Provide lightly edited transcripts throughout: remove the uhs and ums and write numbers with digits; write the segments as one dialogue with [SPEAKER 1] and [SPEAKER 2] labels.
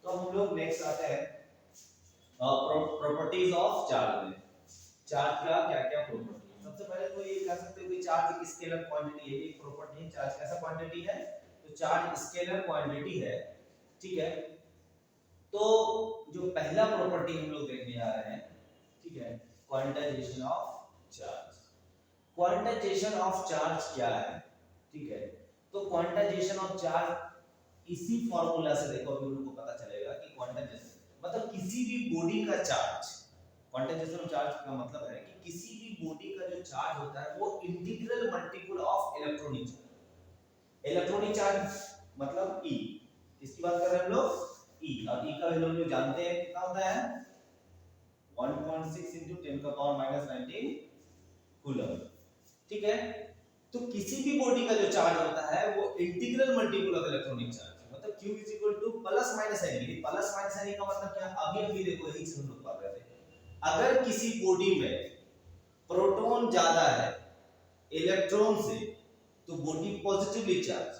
[SPEAKER 1] तो हम लोग नेक्स्ट आते हैं प्रॉपर्टीज ऑफ चार्ज में। चार्ज का क्या क्या प्रॉपर्टी है। सबसे पहले तो ये कह सकते हो कि चार्ज एक स्केलर क्वांटिटी है। एक प्रॉपर्टी है, चार्ज कैसा क्वांटिटी है, तो चार्ज स्केलर क्वांटिटी है। ठीक है, तो जो पहला प्रॉपर्टी हम लोग देखने आ रहे हैं, ठीक है, quantization of charge. Quantization of charge क्या है, ठीक है, तो क्वांटाइजेशन ऑफ चार्ज इसी फार्मूला से देखो अभी उनको पता चलेगा कि क्वांटाइजेशन मतलब किसी भी बॉडी का चार्ज। क्वांटाइजेशन ऑफ चार्ज का मतलब है कि किसी भी बॉडी का जो चार्ज होता है वो integral multiple of electronic charge. Electronic charge मतलब ई, किसकी बात कर रहे हैं हम लोग, ई। और ई का वैल्यू हम लोग जानते हैं कितना होता है, 1.6 × 10⁻⁻19 कूलम। ठीक है, तो किसी भी बॉडी का जो चार्ज होता है वो integral multiple of electronic charge मतलब Q plus minus N. Plus minus N का मतलब क्या, अभी अभी देखो यही हम लोग पढ़ रहे थे। अगर किसी बॉडी में प्रोटॉन ज्यादा है इलेक्ट्रॉन से तो बॉडी पॉजिटिवली चार्ज।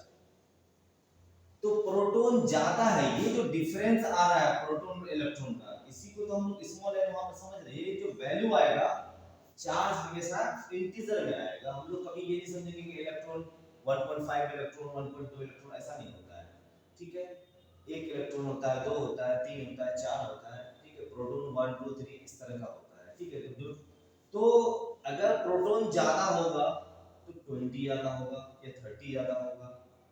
[SPEAKER 1] तो प्रोटॉन ज्यादा है, ये जो डिफरेंस आ रहा है प्रोटॉन और इलेक्ट्रॉन का, इसी को तो हम लोग स्मॉल एन वहां पे समझ रहे हैं। ये जो वैल्यू आएगा चार्ज हमेशा इंटीजर में आएगा। हम लोग कभी ये नहीं समझेंगे कि इलेक्ट्रॉन 1.5 इलेक्ट्रॉन 1.2 इलेक्ट्रॉन, ऐसा नहीं होता है। ठीक है, एक इलेक्ट्रॉन होता है, दो होता है, तीन होता है, चार होता है। ठीक है, प्रोटॉन 1 2 3 इस तरह का होता है। ठीक है, तो अगर प्रोटॉन ज्यादा होगा तो 20 ज्यादा होगा या 30 ज्यादा होगा,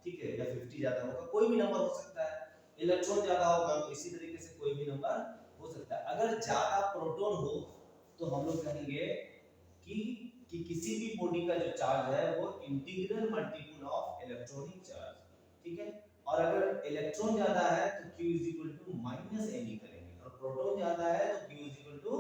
[SPEAKER 1] ठीक है, या 50 ज्यादा होगा, कोई भी नंबर हो सकता है। इलेक्ट्रॉन ज्यादा होगा तो इसी तरीके से कोई भी नंबर हो सकता है। अगर ज्यादा प्रोटॉन हो तो हम लोग कहेंगे कि किसी भी बॉडी का जो चार्ज है वो integral multiple of electronic charge. ठीक है, और अगर इलेक्ट्रॉन ज्यादा है तो Q -Ne करेंगे, और प्रोटॉन ज्यादा है तो Q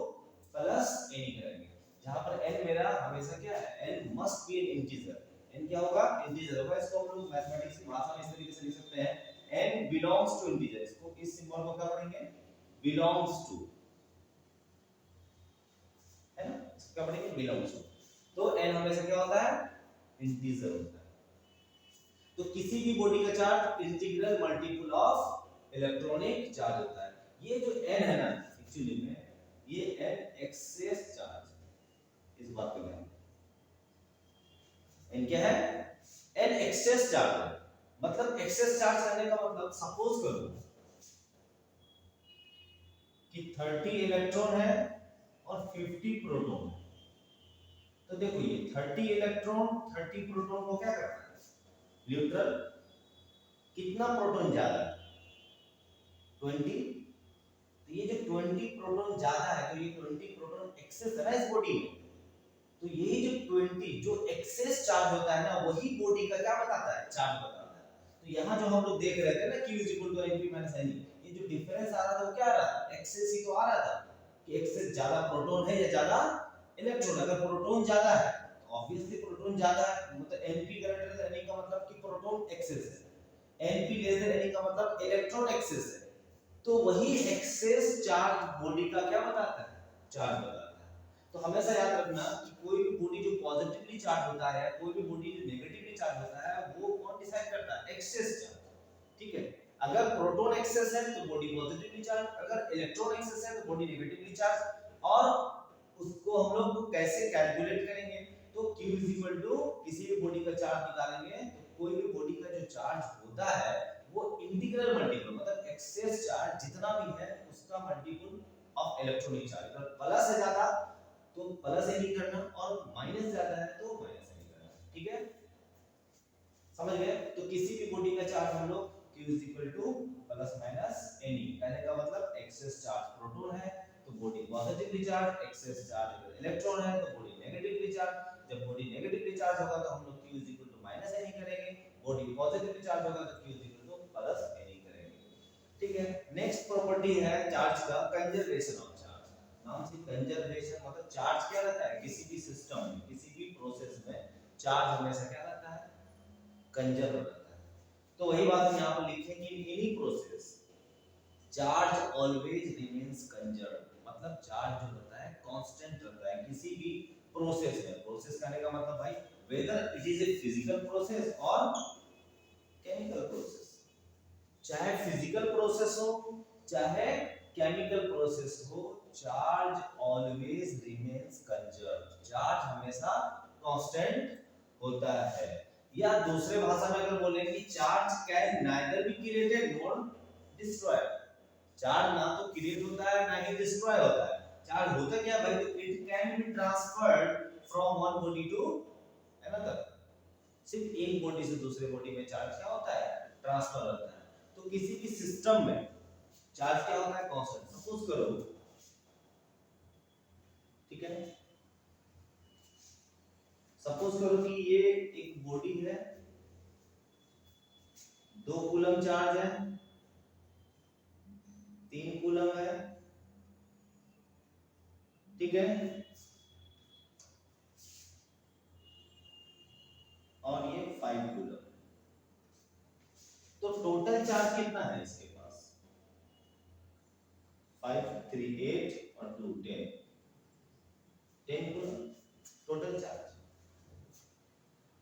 [SPEAKER 1] प्लस Ne करेंगे। जहां पर n मेरा हमेशा क्या है, n must be N integer. n क्या होगा, इंटीजर होगा। इसको हम लोग मैथमेटिक्स की भाषा में इस तरीके से लिख सकते हैं, n बिलोंग्स टू इंटीजर। इसको इस सिंबल को क्या पढ़ेंगे, बिलोंग्स टू, है ना, इसको क्या पढ़ेंगे, बिलोंग्स टू। तो n हमेशा क्या होता है, इंटीजर होता है। तो किसी भी बॉडी का charge integral multiple of electronic charge होता है। ये जो n है ना, एक्चुअली में ये n एक्सेस चार्ज, इस बात पे ध्यान, n क्या है, n एक्सेस चार्ज है। मतलब एक्सेस चार्ज करने का मतलब सपोज करो कि 30 इलेक्ट्रॉन है और 50 प्रोटॉन है। तो देखो ये 30 इलेक्ट्रॉन 30 प्रोटॉन को क्या करता है, न्यूट्रल। कितना प्रोटॉन ज्यादा है, 20। तो ये जो 20 प्रोटॉन ज्यादा है तो ये 20 प्रोटॉन एक्सेस है ना इस बॉडी में। तो यही जो 20 जो एक्सेस चार्ज होता है ना, वही बॉडी का क्या बताता है, चार्ज बताता है। तो यहाँ जो हम लोग देख रहे थे ना Q Np - Ne, ये जो डिफरेंस आ रहा था वो क्या आ रहा था, एक्सेस ही तो आ रहा था कि एक्सेस ज्यादा प्रोटॉन है या ज्यादा इलेक्ट्रॉन। अगर प्रोटॉन ज्यादा है तो ऑब्वियसली प्रोटॉन ज्यादा है, मतलब Np ग्रेटर देन Ne का मतलब कि प्रोटॉन एक्सेस है, Np लेस देन Ne का मतलब इलेक्ट्रॉन एक्सेस है। तो वही एक्सेस चार्ज बॉडी का क्या बताता है, चार्ज बताता है। तो हमेशा याद रखना कि कोई भी बॉडी जो पॉजिटिवली चार्ज होता है, कोई भी बॉडी जो नेगेटिवली चार्ज होता है, वो कौन डिसाइड करता है, एक्सेस चार्ज। ठीक है, अगर प्रोटॉन एक्सेस है तो बॉडी पॉजिटिवली चार्ज, अगर इलेक्ट्रॉन एक्सेस है तो बॉडी नेगेटिवली चार्ज। और उसको हम लोग कैसे कैलकुलेट करेंगे, तो Q किसी भी बॉडी का चार्ज निकालेंगे तो कोई भी बॉडी का जो चार्ज होता है वो इंटीग्रल मल्टीपल मतलब एक्सेस चार्ज जितना भी है उसका मल्टीपल ऑफ इलेक्ट्रॉनिक चार्ज। अगर प्लस है ज्यादा तो प्लस ए नहीं करना, और माइनस ज्यादा है तो माइनस ए नहीं करना। ठीक है, समझ गए। तो किसी भी बॉडी का चार्ज हम लोग Q प्लस माइनस Ne, कहने का मतलब एक्सेस चार्ज प्रोटॉन है तो body positively charge, excess charge अगर इलेक्ट्रॉन है तो बॉडी नेगेटिवली चार्ज। जब बॉडी नेगेटिवली चार्ज होगा तो हम लोग Q माइनस Ne करेंगे, बॉडी पॉजिटिवली चार्ज होगा तो Q प्लस Ne करेंगे। ठीक है, नेक्स्ट प्रॉपर्टी है चार्ज का कंजर्वेशन ऑफ चार्ज। नाम से कंजर्वेशन मतलब चार्ज क्या रहता है, किसी भी सिस्टम में किसी भी प्रोसेस में चार्ज हमेशा क्या रहता है, कंजर्व रहता है। तो वही बात हम यहाँ पर लिखेंगे, in any process charge always remains conserve. मतलब चार्ज जो रहता है कांस्टेंट रहता है किसी भी प्रोसेस में। प्रोसेस कहने का मतलब भाई whether it is a physical process और केमिकल प्रोसेस। चाहे फिजिकल प्रोसेस हो चाहे केमिकल प्रोसेस हो, charge always remains conserved, charge हमेशा कांस्टेंट होता है। या दूसरे भाषा में अगर बोलें कि charge can neither be created nor destroyed, charge ना तो क्रिएट होता है ना ही डिस्ट्रॉय होता है। चार्ज होता क्या भाई, तो it can be transferred from one body to another, सिर्फ एक बॉडी से दूसरे बॉडी में चार्ज क्या होता है, ट्रांसफर होता है। तो किसी भी सिस्टम में चार्ज क्या होता है, कांस्टेंट। सपोज करो, ठीक है, सपोज करो कि ये एक बॉडी है, 2 कूलम चार्ज है, 3 कूलम है, ठीक है, और ये 5 कूलम। तो टोटल चार्ज कितना है इसके पास, 5 3 8 और 2 10, 10 कूलम टोटल चार्ज।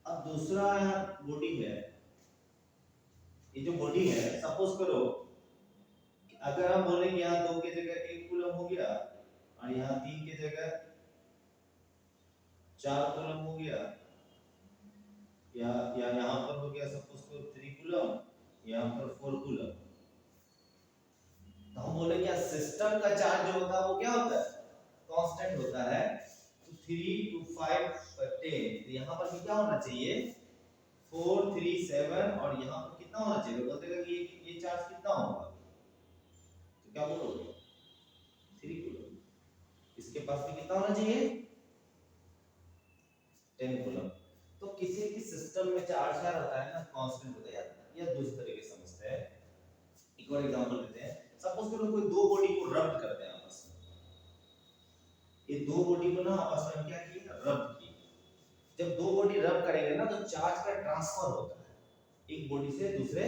[SPEAKER 1] अब दूसरा यहाँ बॉडी है, ये जो बॉडी है, सपोज करो कि अगर हम बोले कि यहाँ 2 की जगह 1 कूलम हो गया और यहाँ 3 की जगह 4 कूलम हो गया, या यहाँ पर हो गया सपोज करो 3 कूलम, यहाँ पर 4 कूलम, तो हम बोले क्या सिस्टम का चार्ज जो होता है वो क्या होता है, कांस्टेंट होता है। तो 3 2 5 10, तो यहाँ पर भी क्या होना चाहिए, 4 3 7, और यहाँ पर कितना होना चाहिए, बोलते कि ये चार्ज कितना होगा, तो क्या बोलोगे, 3 कूलम। इसके पास भी कितना होना चाहिए, 10 कूलम। तो किसी भी सिस्टम में चार्ज क्या रहता है ना, कांस्टेंट होता है। या दूसरे तरीके से समझते हैं, एक और एग्जांपल लेते हैं। सपोज करो कोई दो बॉडी को रब करते हैं आपस में, ये दो बॉडी को ना आपस में क्या किए, रब किए। जब दो बॉडी रब करेंगे ना तो चार्ज का ट्रांसफर होता है एक बॉडी से दूसरे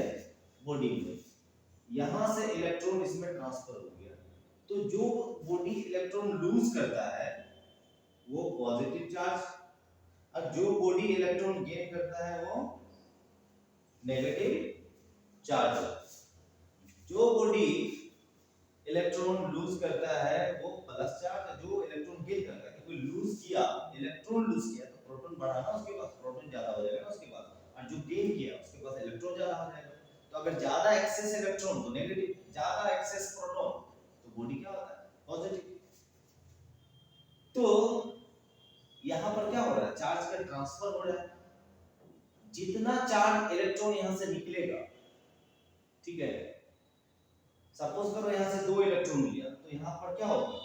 [SPEAKER 1] बॉडी में, यहां से इलेक्ट्रॉन इसमें ट्रांसफर हो गया। तो जो बॉडी इलेक्ट्रॉन लूज करता है वो पॉजिटिव चार्ज, और जो बॉडी इलेक्ट्रॉन गेन करता है वो नेगेटिव चार्ज। जो बॉडी इलेक्ट्रॉन लूज करता है वो प्लस चार्ज, जो इलेक्ट्रॉन गेन करता है, क्योंकि लूज किया, इलेक्ट्रॉन लूज किया तो प्रोटॉन बढ़ा ना, उसके पास प्रोटॉन ज्यादा हो जाएगा ना उसके पास, और जो गेन किया उसके पास इलेक्ट्रॉन ज्यादा हो जाएगा। तो अगर ज्यादा एक्सेस इलेक्ट्रॉन तो नेगेटिव, ज्यादा एक्सेस प्रोटॉन तो बॉडी क्या होता है, पॉजिटिव। तो यहां पर क्या हो रहा है, चार्ज का ट्रांसफर हो रहा है। जितना चार्ज इलेक्ट्रॉन यहां से निकलेगा, ठीक है, सपोज करो यहां से 2 इलेक्ट्रॉन लिया, तो यहां पर क्या होगा,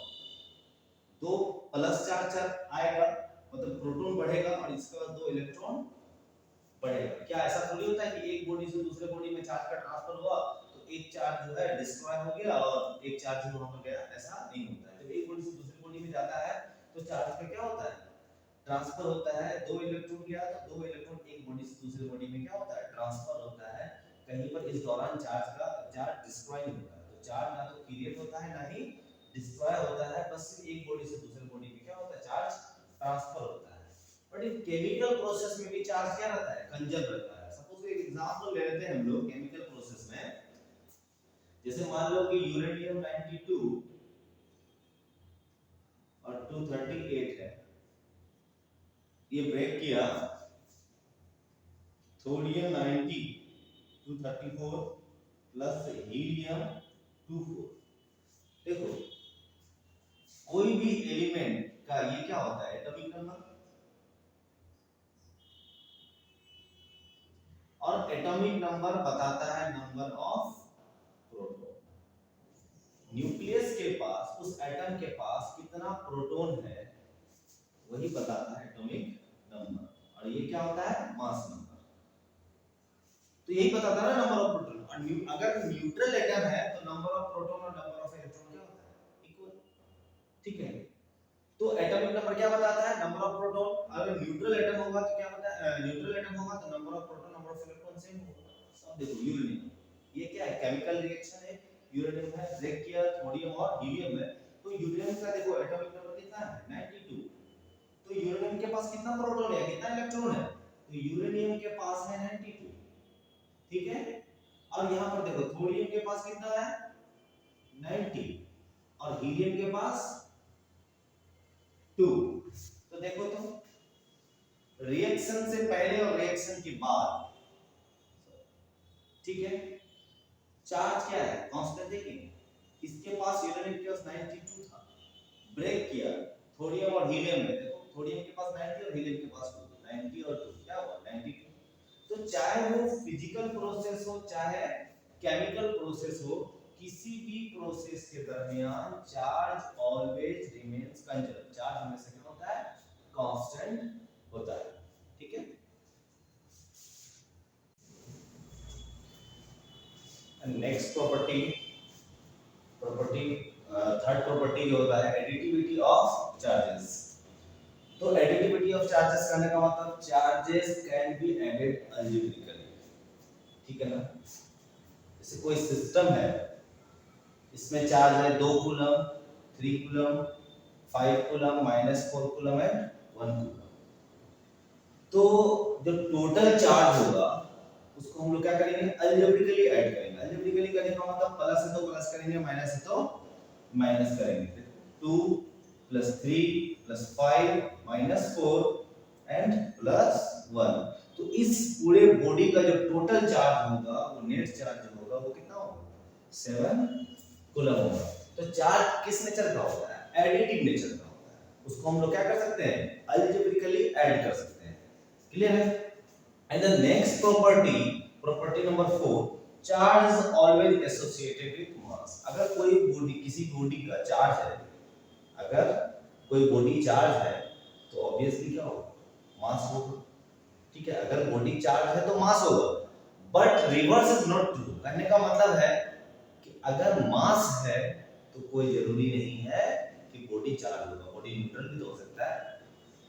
[SPEAKER 1] 2 प्लस चार्ज आएगा, मतलब प्रोटॉन बढ़ेगा, और इसके बाद 2 इलेक्ट्रॉन बढ़ेगा। क्या ऐसा थोड़ी होता है कि एक बॉडी से दूसरे बॉडी में चार्ज का ट्रांसफर हुआ तो एक चार्ज जो है डिस्ट्रॉय हो गया और एक चार्ज ही वहां पर गया, ऐसा नहीं होता है। जब एक बॉडी से दूसरी बॉडी में जाता है तो चार्ज का क्या होता है, ट्रांसफर होता है। 2 इलेक्ट्रॉन गया तो 2 इलेक्ट्रॉन एक बॉडी से दूसरी बॉडी में क्या होता है, ट्रांसफर होता है। कहीं पर इस दौरान चार्ज डिस्ट्रॉय नहीं होता, तो चार्ज ना तो क्रिएट होता है ना ही डिस्ट्रॉय होता है, बस एक बॉडी से दूसरे बॉडी में क्या होता है, चार्ज ट्रांसफर होता है। बट इन केमिकल प्रोसेस में भी चार्ज क्या रहता है, कंजर्व रहता है। सपोज एक एग्जांपल ले लेते हैं हम लोग केमिकल प्रोसेस में, जैसे मान लो कि यूरेनियम 92 और 238 है, ये ब्रेक किया, थोरियम 90 234 प्लस हीलियम 24। देखो कोई भी एलिमेंट का ये क्या होता है, एटॉमिक नंबर, और एटॉमिक नंबर बताता है नंबर ऑफ प्रोटॉन। न्यूक्लियस के पास, उस एटम के पास कितना प्रोटॉन है वही बताता है एटॉमिक नंबर, और ये क्या होता है, मास नंबर। तो यही बताता है नंबर ऑफ प्रोटॉन। और अगर न्यूट्रल एटम है तो नंबर ऑफ प्रोटॉन और नंबर ऑफ इलेक्ट्रॉन क्या होता है, इक्वल, ठीक है। तो एटॉमिक नंबर क्या बताता है, नंबर ऑफ प्रोटॉन। अगर न्यूट्रल एटम होगा तो क्या बताता है, न्यूट्रल एटम होगा तो number of proton number of electron same होगा। अब देखो यूरेनियम, ये क्या है, केमिकल रिएक्शन है, यूरेनियम है, ब्रेक किया, थोरियम और हीलियम है। तो यूरेनियम का देखो एटॉमिक नंबर कितना है, 92। तो यूरेनियम के पास कितना प्रोटॉन है, कितना इलेक्ट्रॉन है, तो यूरेनियम के पास है 92, ठीक है। और यहां पर देखो थोरियम के पास कितना है, हीलियम के पास 2। तो देखो तो रिएक्शन से पहले और रिएक्शन के बाद, ठीक है, चार्ज क्या है, कांस्टेंट है कि इसके पास यूरेनियम के पास 92 था, ब्रेक किया थोरियम और हीलियम में, देखो थोरियम के पास 90 और हीलियम के पास 2, 90 और 2 क्या हुआ 92। तो चाहे वो फिजिकल प्रोसेस हो चाहे केमिकल प्रोसेस हो, किसी भी प्रोसेस के दरमियान charge always remains conserve, charge हमेशा क्या होता है, कांस्टेंट होता है, ठीक है। नेक्स्ट प्रॉपर्टी थर्ड प्रॉपर्टी जो होता है एडिटिविटी ऑफ चार्जेस। तो एडिटिविटी ऑफ चार्जेस करने का मतलब charges can be added algebraically, ठीक है ना। जैसे कोई सिस्टम है, इसमें चार्ज है 2 coulomb, 3 coulomb, 5 coulomb, -4 coulomb and 1 coulomb. तो जो टोटल चार्ज होगा उसको हम लोग क्या करेंगे, अलजेब्रिकली ऐड करेंगे। अलजेब्रिकली करने का मतलब प्लस है तो प्लस करेंगे, माइनस है तो माइनस करेंगे। 2 + 3 + 5 - 4 एंड +1। तो इस पूरे बॉडी का जो टोटल चार्ज होगा, वो नेट चार्ज जो होगा वो कितना होगा, 7 कूलम होगा। तो चार्ज किस नेचर का होता है, एडिटिव नेचर का होता है। उसको हम लोग क्या कर सकते हैं, अलजेब्रिकली ऐड कर सकते हैं, क्लियर है। And the next property number 4, charge is always associated with mass. अगर कोई बॉडी, किसी बॉडी का चार्ज है, अगर कोई बॉडी चार्ज है तो ऑब्वियसली क्या होगा, मास होगा, ठीक है। अगर बॉडी चार्ज है तो मास होगा, but reverse is not true. कहने का मतलब है कि अगर मास है तो कोई जरूरी नहीं है कि बॉडी चार्ज होगा, बॉडी न्यूट्रल भी तो हो सकता है।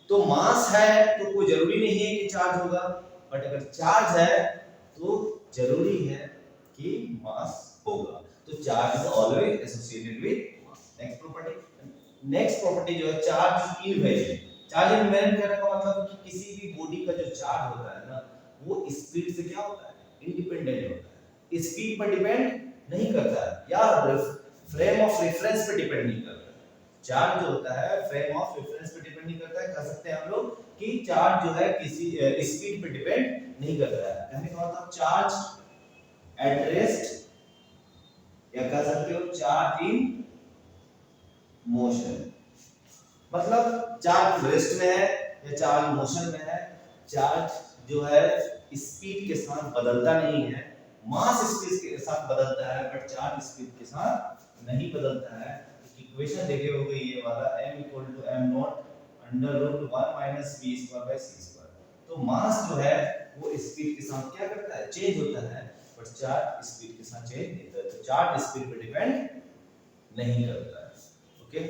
[SPEAKER 1] तो मास है तो कोई जरूरी नहीं है कि चार्ज होगा, बट अगर चार्ज है तो जरूरी है कि मास होगा। तो charge is always associated with mass. Next property जो है charge is invariant. Charge invariant करने का मतलब कि किसी भी बॉडी का जो चार्ज होता है ना, वो स्पीड से क्या होता है, इंडिपेंडेंट होता है, स्पीड पर डिपेंड नहीं करता है, या फ्रेम ऑफ रेफरेंस पे डिपेंड नहीं करता है। चार्ज जो होता है फ्रेम ऑफ रेफरेंस पे डिपेंड नहीं करता है। कह सकते हैं हम लोग कि चार्ज जो है किसी स्पीड पे डिपेंड नहीं करता है। कहने का मतलब चार्ज एट रेस्ट, या कह सकते हो चार्ज इन मोशन। मतलब चार्ज रेस्ट में है या चार्ज मोशन में है, चार्ज जो है स्पीड के साथ बदलता नहीं है। मास स्पीड के साथ बदलता है, बट चार्ज स्पीड के साथ नहीं बदलता है। इक्वेशन देखे होगे ये वाला, m = m0 √1 - v²/c²। तो मास जो है वो स्पीड के साथ क्या करता है, चेंज होता है, बट चार्ज स्पीड के साथ चेंज नहीं होता है। तो चार्ज स्पीड पे डिपेंड नहीं करता है, ओके।